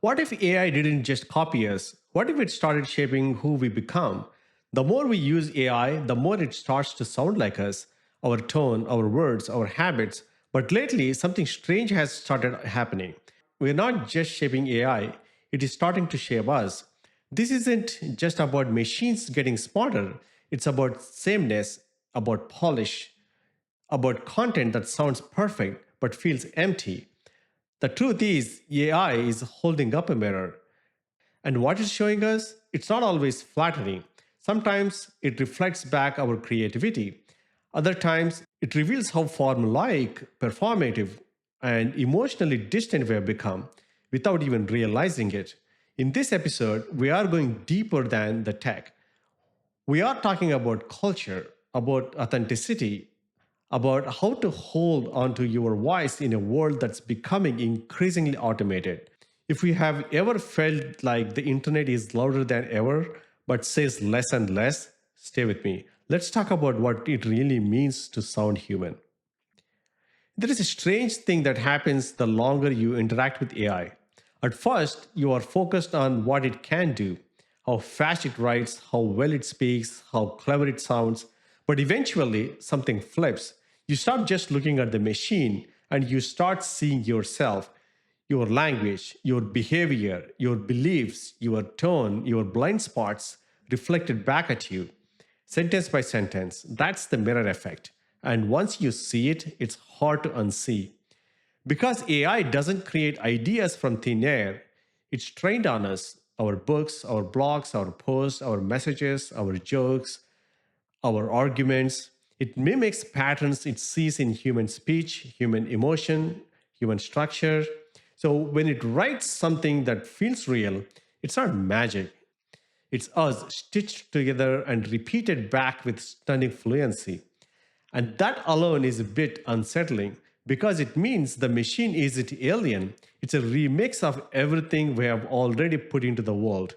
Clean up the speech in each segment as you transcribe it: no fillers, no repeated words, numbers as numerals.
What if AI didn't just copy us? What if it started shaping who we become? The more we use AI, the more it starts to sound like us, our tone, our words, our habits. But lately, something strange has started happening. We're not just shaping AI, it is starting to shape us. This isn't just about machines getting smarter, it's about sameness, about polish, about content that sounds perfect but feels empty. The truth is, AI is holding up a mirror. And what it's showing us, it's not always flattering. Sometimes it reflects back our creativity. Other times, it reveals how formulaic, performative, and emotionally distant we have become without even realizing it. In this episode, we are going deeper than the tech. We are talking about culture, about authenticity, about how to hold onto your voice in a world that's becoming increasingly automated. If you have ever felt like the internet is louder than ever but says less and less, stay with me. Let's talk about what it really means to sound human. There is a strange thing that happens the longer you interact with AI. At first, you are focused on what it can do, how fast it writes, how well it speaks, how clever it sounds. But eventually, something flips. You stop just looking at the machine and you start seeing yourself, your language, your behavior, your beliefs, your tone, your blind spots reflected back at you, sentence by sentence. That's the mirror effect. And once you see it, it's hard to unsee. Because AI doesn't create ideas from thin air, it's trained on us, our books, our blogs, our posts, our messages, our jokes, our arguments. It mimics patterns it sees in human speech, human emotion, human structure. So when it writes something that feels real, it's not magic. It's us stitched together and repeated back with stunning fluency. And that alone is a bit unsettling because it means the machine isn't alien. It's a remix of everything we have already put into the world.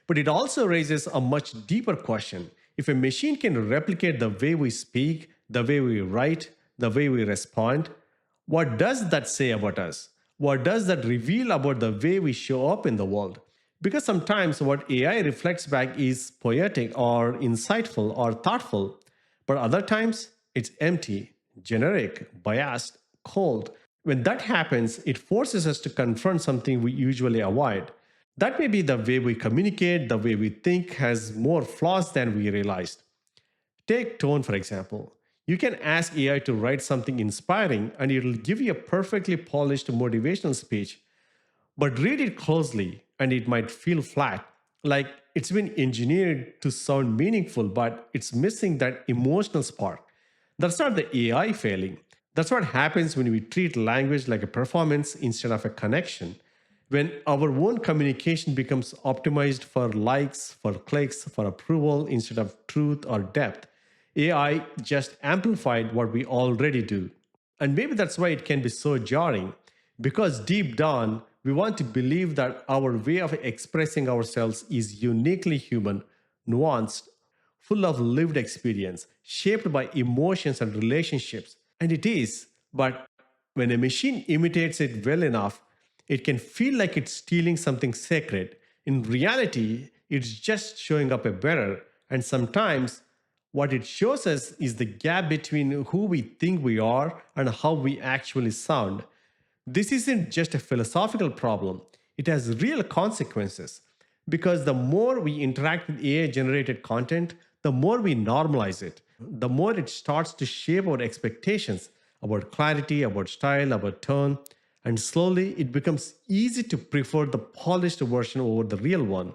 But it also raises a much deeper question. If a machine can replicate the way we speak, the way we write, the way we respond, what does that say about us? What does that reveal about the way we show up in the world? Because sometimes what AI reflects back is poetic or insightful or thoughtful, but other times it's empty, generic, biased, cold. When that happens, it forces us to confront something we usually avoid. That may be the way we communicate, the way we think has more flaws than we realized. Take tone, for example. You can ask AI to write something inspiring and it'll give you a perfectly polished motivational speech, but read it closely and it might feel flat, like it's been engineered to sound meaningful, but it's missing that emotional spark. That's not the AI failing. That's what happens when we treat language like a performance instead of a connection. When our own communication becomes optimized for likes, for clicks, for approval instead of truth or depth, AI just amplified what we already do. And maybe that's why it can be so jarring, because deep down, we want to believe that our way of expressing ourselves is uniquely human, nuanced, full of lived experience, shaped by emotions and relationships. And it is, but when a machine imitates it well enough, it can feel like it's stealing something sacred. In reality, it's just showing up a better, and sometimes what it shows us is the gap between who we think we are and how we actually sound. This isn't just a philosophical problem, it has real consequences. Because the more we interact with AI generated content, the more we normalize it, the more it starts to shape our expectations about clarity, about style, about tone, and slowly it becomes easy to prefer the polished version over the real one,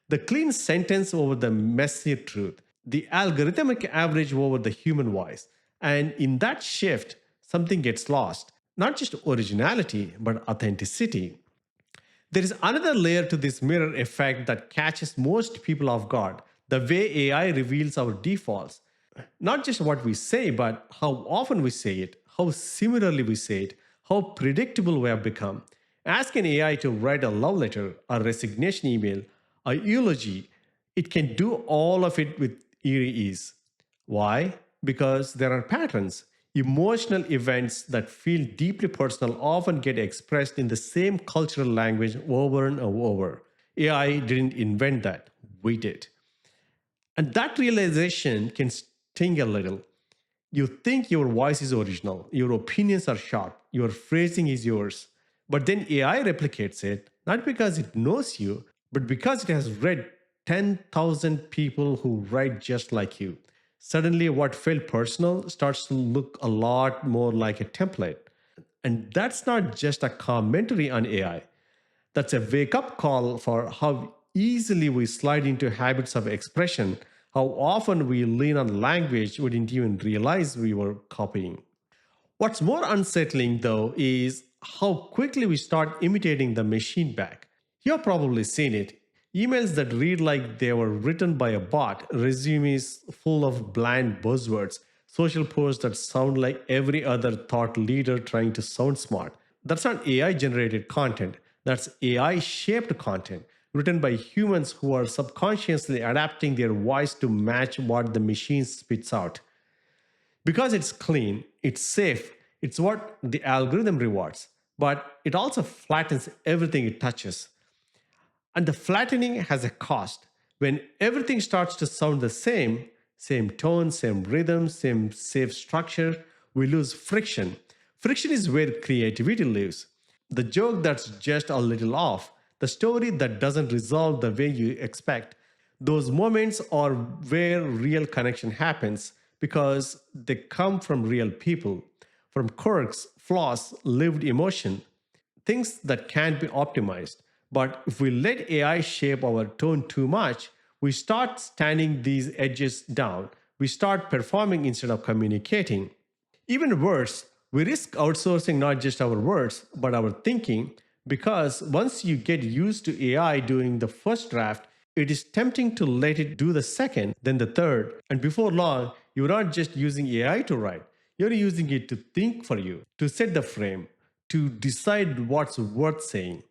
the clean sentence over the messy truth, the algorithmic average over the human voice. And in that shift, something gets lost. Not just originality, but authenticity. There is another layer to this mirror effect that catches most people off guard, the way AI reveals our defaults. Not just what we say, but how often we say it, how similarly we say it, how predictable we have become. Ask an AI to write a love letter, a resignation email, a eulogy. It can do all of it with eerie ease. Why? Because there are patterns. Emotional events that feel deeply personal often get expressed in the same cultural language over and over. AI didn't invent that, we did. And that realization can sting a little. You think your voice is original, your opinions are sharp, your phrasing is yours. But then AI replicates it, not because it knows you, but because it has read 10,000 people who write just like you. Suddenly, what felt personal starts to look a lot more like a template. And that's not just a commentary on AI, that's a wake up call for how easily we slide into habits of expression, how often we lean on language we didn't even realize we were copying. What's more unsettling, though, is how quickly we start imitating the machine back. You've probably seen it. Emails that read like they were written by a bot, resumes full of bland buzzwords, social posts that sound like every other thought leader trying to sound smart. That's not AI generated content, that's AI shaped content written by humans who are subconsciously adapting their voice to match what the machine spits out. Because it's clean, it's safe, it's what the algorithm rewards, but it also flattens everything it touches. And the flattening has a cost. When everything starts to sound the same tone, same rhythm, same safe structure, we lose friction. Friction is where creativity lives. The joke that's just a little off, the story that doesn't resolve the way you expect. Those moments are where real connection happens because they come from real people, from quirks, flaws, lived emotion, things that can't be optimized. But if we let AI shape our tone too much, we start standing these edges down. We start performing instead of communicating. Even worse, we risk outsourcing not just our words, but our thinking, because once you get used to AI doing the first draft, it is tempting to let it do the second, then the third. And before long, you're not just using AI to write, you're using it to think for you, to set the frame, to decide what's worth saying.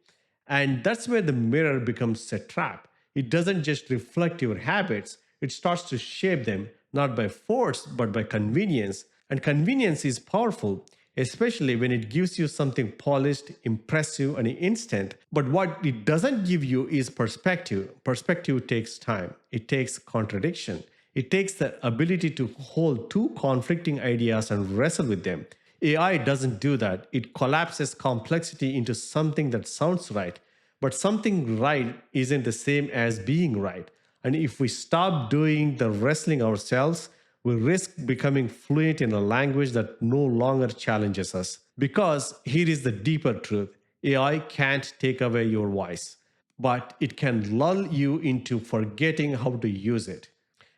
And that's where the mirror becomes a trap. It doesn't just reflect your habits, it starts to shape them, not by force, but by convenience. And convenience is powerful, especially when it gives you something polished, impressive, and instant. But what it doesn't give you is perspective. Perspective takes time, it takes contradiction, it takes the ability to hold two conflicting ideas and wrestle with them. AI doesn't do that. It collapses complexity into something that sounds right. But something right isn't the same as being right. And if we stop doing the wrestling ourselves, we risk becoming fluent in a language that no longer challenges us. Because here is the deeper truth: AI can't take away your voice, but it can lull you into forgetting how to use it.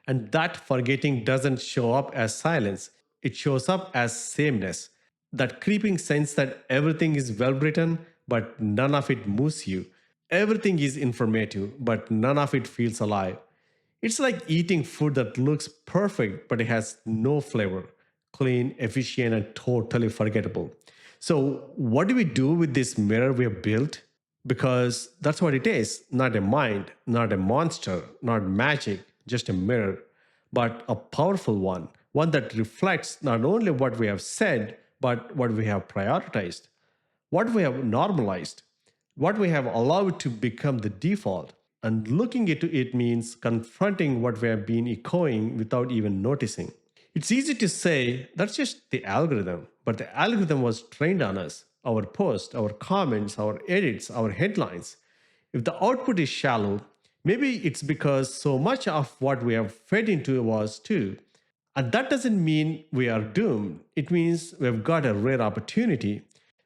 And that forgetting doesn't show up as silence, it shows up as sameness. That creeping sense that everything is well written, but none of it moves you. Everything is informative, but none of it feels alive. It's like eating food that looks perfect, but it has no flavor. Clean, efficient, and totally forgettable. So, what do we do with this mirror we have built? Because that's what it is: not a mind, not a monster, not magic, just a mirror, but a powerful one that reflects not only what we have said, but what we have prioritized, what we have normalized, what we have allowed to become the default. And looking into it means confronting what we have been echoing without even noticing. It's easy to say that's just the algorithm, but the algorithm was trained on us, our posts, our comments, our edits, our headlines. If the output is shallow, maybe it's because so much of what we have fed into was too. And that doesn't mean we are doomed. It means we've got a rare opportunity,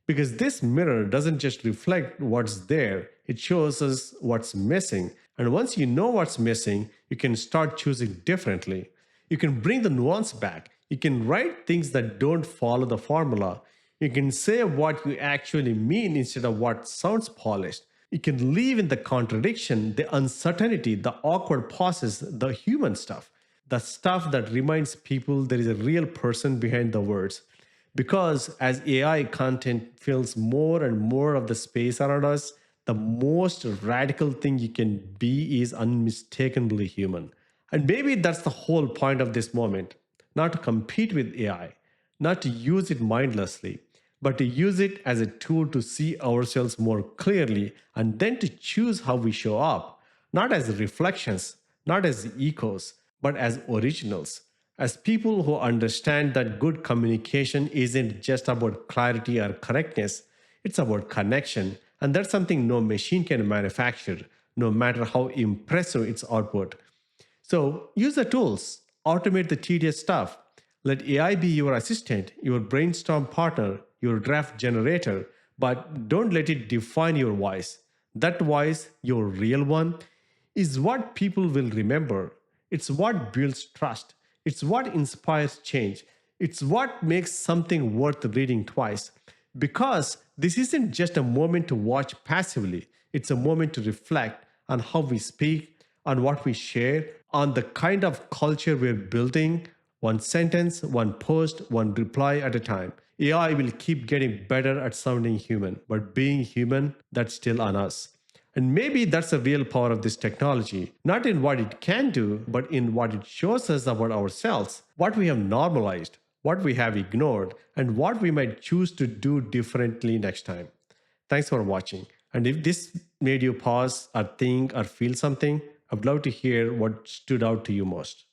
because this mirror doesn't just reflect what's there, it shows us what's missing. And once you know what's missing, you can start choosing differently. You can bring the nuance back. You can write things that don't follow the formula. You can say what you actually mean instead of what sounds polished. You can live in the contradiction, the uncertainty, the awkward pauses, the human stuff, the stuff that reminds people there is a real person behind the words. Because as AI content fills more and more of the space around us, the most radical thing you can be is unmistakably human. And maybe that's the whole point of this moment: not to compete with AI, not to use it mindlessly, but to use it as a tool to see ourselves more clearly and then to choose how we show up, not as reflections, not as echoes, but as originals, as people who understand that good communication isn't just about clarity or correctness, it's about connection. And that's something no machine can manufacture, no matter how impressive its output. So use the tools, automate the tedious stuff. Let AI be your assistant, your brainstorm partner, your draft generator, but don't let it define your voice. That voice, your real one, is what people will remember. It's what builds trust. It's what inspires change. It's what makes something worth reading twice. Because this isn't just a moment to watch passively, it's a moment to reflect on how we speak, on what we share, on the kind of culture we're building, one sentence, one post, one reply at a time. AI will keep getting better at sounding human, but being human, that's still on us. And maybe that's the real power of this technology, not in what it can do, but in what it shows us about ourselves, what we have normalized, what we have ignored, and what we might choose to do differently next time. Thanks for watching. And if this made you pause or think or feel something, I'd love to hear what stood out to you most.